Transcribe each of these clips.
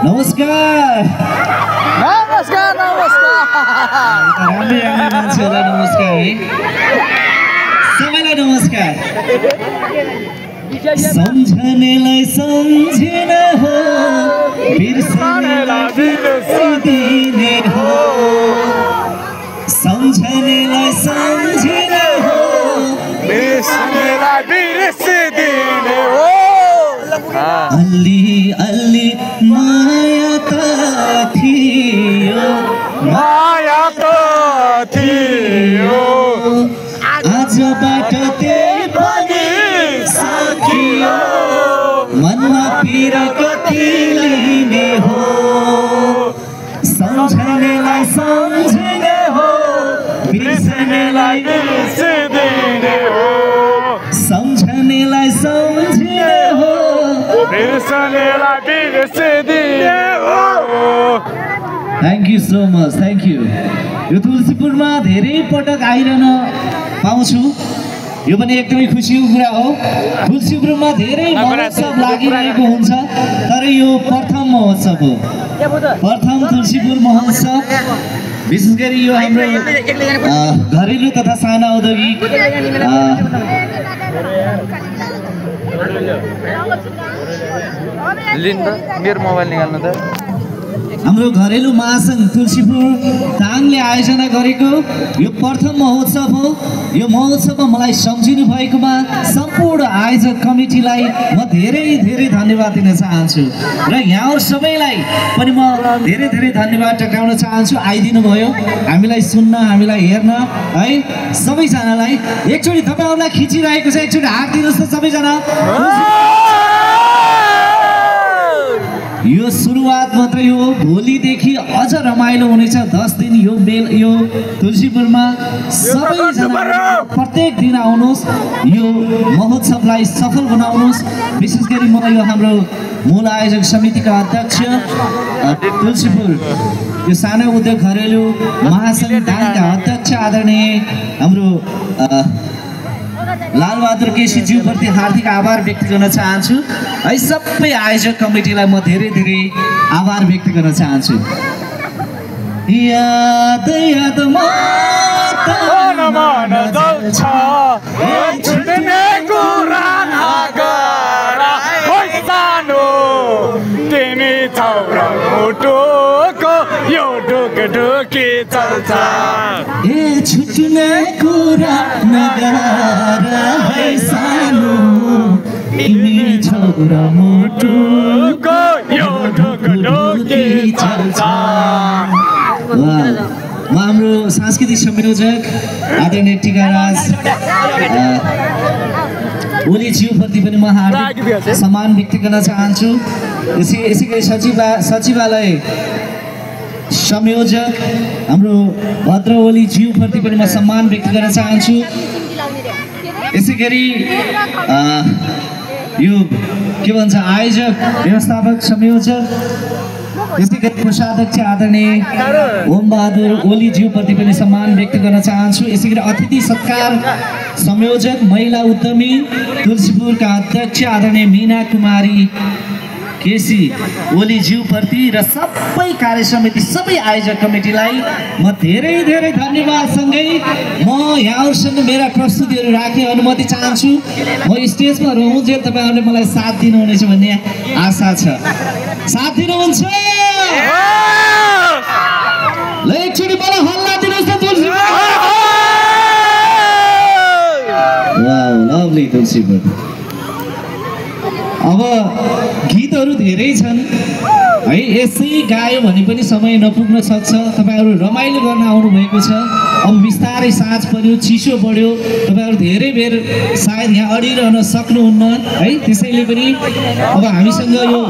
नमस्कार नमस्कार नमस्कार राम्रै राम्रै मान्छेहरूलाई नमस्कार है सबैलाई नमस्कार सम्झनेलाई सम्झिन हो बिर्सनेलाई बिर्सिदिने हो सम्झनेलाई सम्झिन हो बिर्सनेलाई बिर्सिदिने हो अलि अलि माया त थियो माया त थियो आजबाट त्यही पनि सकियो मनमा पिर कति लिने हो सम्झनेलाई सम्झिने हो बिर्सनेलाई बिर्सिदिने हो सम्झनेलाई सम्झिने हो बिर्सनेलाई बिर्सिदिने हो thank you so much thank you yo तुलसीपुरमा धेरै पटक आइरहन पाउँछु यो पनि एकदमै खुसीको कुरा हो तुलसीपुरमा धेरै महोत्सव लागिरहेको हुन्छ तर यो प्रथम महोत्सव हो प्रथम तुलसीपुर महोत्सव विशेष गरी यो हाम्रो घरेलु तथा साना औद्योगिक मेरो मोबाइल निकाल्नु त हाम्रो घरेलु महासङ्घ तुलसीपुर दाङले आयोजना गरेको यो प्रथम महोत्सव हो यो महोत्सवमा मलाई सम्झिनु भएकोमा सम्पूर्ण आयोजक कमिटीलाई म धेरै धेरै धन्यवाद दिन चाहन्छु र यहाँ सबैलाई पनि म धेरै धेरै धन्यवाद टक्राउन चाहन्छु आइदिनु भयो हामीलाई सुन्न हामीलाई हेर्न है सबैजनालाई एकचोटि तपाईँहरूलाई खिचिरहेको छ एकचोटि हात दिनुहोस् त सबैजना यो सुरुवात मात्रै हो भोलिदेखि अझ रमाइलो हुनेछ 10 दिन यो तुलसीपुरमा सबैजना प्रत्येक दिन आउनुहोस् यो महोत्सवलाई सफल बनाउनुहोस् विशेष गरी म यो हाम्रो मूल आयोजक समितिका अध्यक्ष तुलसीपुर यो साना उद्योग घरेलु महासङ्घ दाङका अध्यक्ष आदरणीय हाम्रो लालबहादुर केसीज्यूप्रति हार्दिक आभार व्यक्त गर्न चाहन्छु है सबै आयोजक कमिटीलाई म धेरै धेरै आभार व्यक्त गर्न चाहन्छु याद याद मन जल्छ छुट्ने कुरा नगरा ओइ सानो तिमी छौरा मुटुको यो ढुकढुकी चल्छ ए छुट्ने कुरा नगर है सानो तिमी छौरा मुटुको यो ढुकढुकी चल्छ म हाम्रो सांस्कृतिक संयोजक आदरणीय टिकाराज ओलीज्यूप्रति पनि म हार्दिक सम्मान व्यक्त गर्न चाहन्छु यसै गरी सचिवालय संयोजक हाम्रो भद्र ओलीज्यूप्रति पनि म सम्मान व्यक्त गर्न चाहन्छु यसै गरी यो के भन्छ आयोजक व्यवस्थापक संयोजक यसै गरी कोषाध्यक्ष आदरणीय ओमबहादुर ओलीज्यूप्रति पनि सम्मान व्यक्त गर्न चाहन्छु यसै गरी अतिथि सत्कार संयोजक महिला उद्यमी तुलसीपुरका अध्यक्ष आदरणीय मीना कुमारी केसी ओलीज्यूप्रति र सबै कार्य समिति सबै आयोजक कमिटीलाई म धेरै धेरै धन्यवादसँगै म यहाँहरूसँग मेरा प्रस्तुतिहरू राख्ने अनुमति चाहन्छु म स्टेजमा रहन्जेल तपाईँहरूले मलाई साथ दिनुहुनेछ भन्ने आशा छ साथ दिनुहुन्छ ल एकचोटि मलाई हल्ला दिनुहोस् न तुलसी वाउ लभली तुलसीपुर अब गीतहरू धेरै छन् है यसै गायो भने पनि समय नपुग्न सक्छ तपाईँहरू रमाइलो गर्न आउनुभएको छ अब बिस्तारै साँझ पर्यो चिसो बढ्यो तपाईँहरू धेरै बेर सायद यहाँ अडिरहन सक्नुहुन्न है त्यसैले पनि अब हामीसँग यो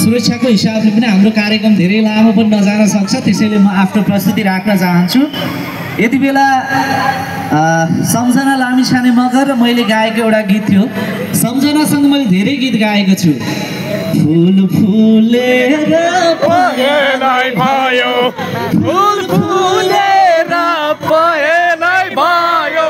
सुरक्षाको हिसाबले पनि हाम्रो कार्यक्रम धेरै लामो पनि नजान सक्छ त्यसैले म आफ्नो प्रस्तुति राख्न चाहन्छु यति बेला सम्झना लामिछाने मगर र मैले गाएको एउटा गीत थियो सम्झनासँग मैले धेरै गीत गाएको छु फुल फुलेर पहेलै भयो फुल फुलेर पहेलै भयो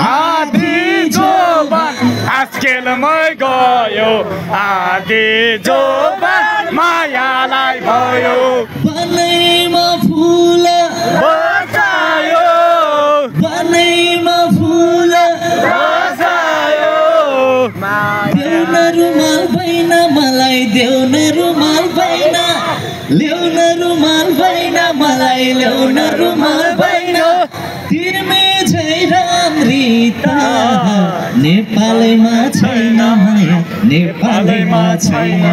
आधी जोबान आजकलमै गयो आधी जोबान मायालाई भयो बनैमा फुल बसायो बनैमा फुल बसायो देउन रुमाल भएन मलाई देउन रुमाल भएन ल्याउन रुमाल भएन मलाई ल्याउन रुमाल भएन तिमी झै राम्री त नेपालैमा छैन माया नेपालैमा छैन।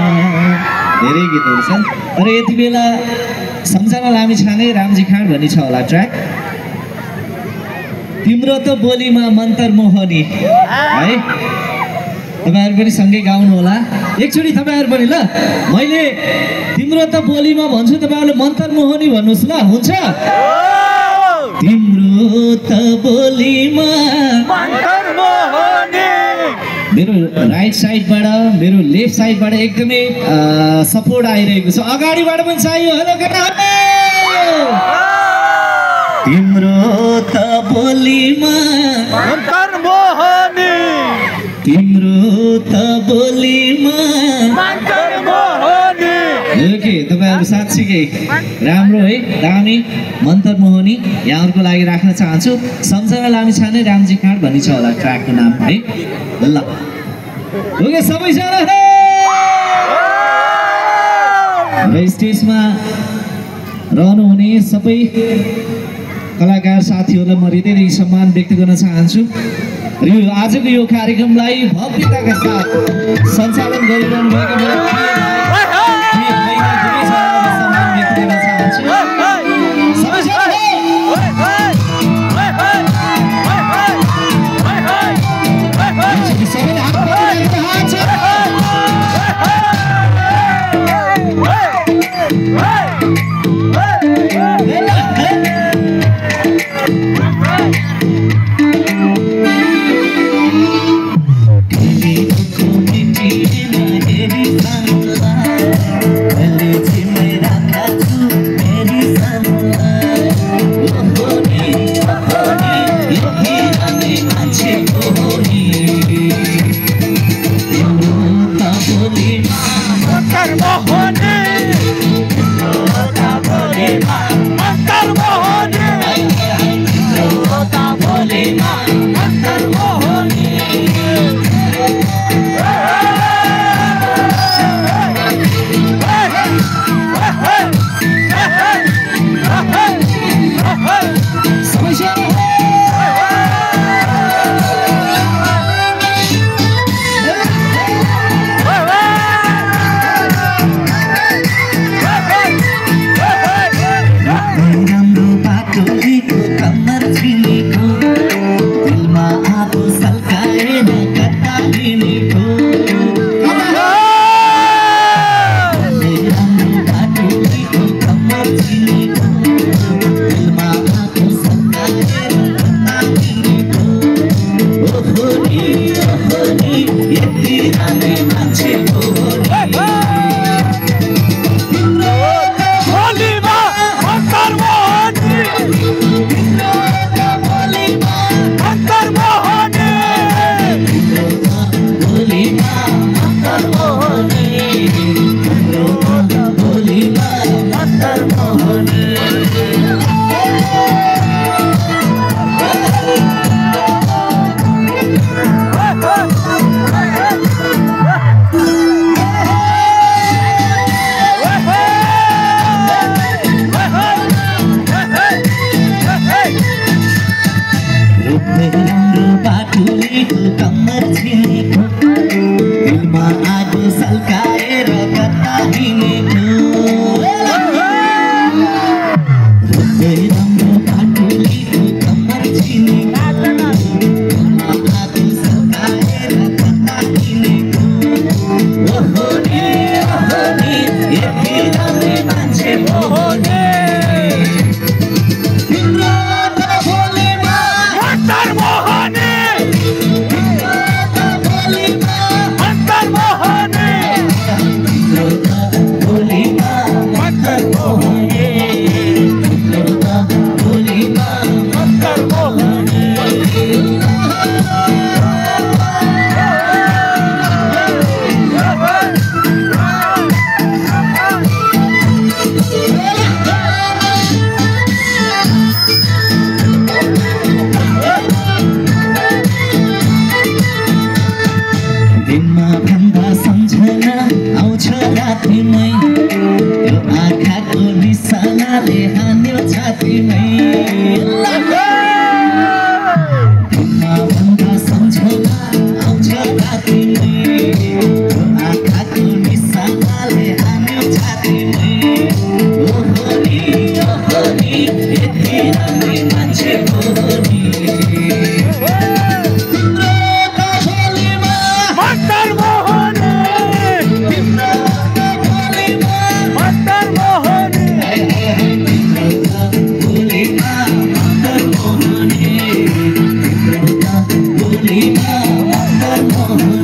धेरै गीतहरू छन् तर यति बेला सम्झना लामिछाने रामजी खाँड भन्ने छ होला ट्र्याक। तिम्रो त बोलीमा मन्तर मोहनी है तपाईहरु पनि सँगै गाउनु होला एकचोटी तपाईहरु पनि ल मैले तिम्रो त बोलीमा भन्छु तपाईहरुले मन्तर मोहनी भन्नुस् ल हुन्छ तिम्रो त बोलीमा मन्तर मोहनी मेरो राइट साइडबाट मेरो लेफ्ट साइडबाट एकदमै सपोर्ट आइरहेको छ अगाडिबाट पनि चाहियो हेलो केटाहरु तिम्रो त बोलीमा मन्तर मोहनी तिम्रो त बोलीमा मन्तर मोहनी ओके तपाईहरु साच्चै राम्रो है दामी मन्तर मोहनी यहाँहरुको लागि राख्न चाहन्छु सम्झना लामिछाने रामजी खाँड भन्ने छ होला ट्र्याकको नाम है ल ओके सबैजना र स्टेजमा रहनुहुने सबै कलाकार साथीहरूलाई म हृदयदेखि सम्मान व्यक्त गर्न चाहन्छु र यो आजको यो कार्यक्रमलाई भव्यताका साथ सञ्चालन गरिरहनु भएको मेरो प्रिय भाइलाई सम्मान व्यक्त गर्न चाहन्छु भन्दा सम्झना आउँछ रातिमै त्यो आँखाको निशानाले हान्यो छातीमै भन्दा सम्झना आउँछ रातिमै त्यो आँखाको निशानाले हान्यो छातीमै ओहोनी यति राम्रै मान्छे ओहोनी मन्तर मोहनी मन्तर मोहनी बोलीमा मन्तर मोहनी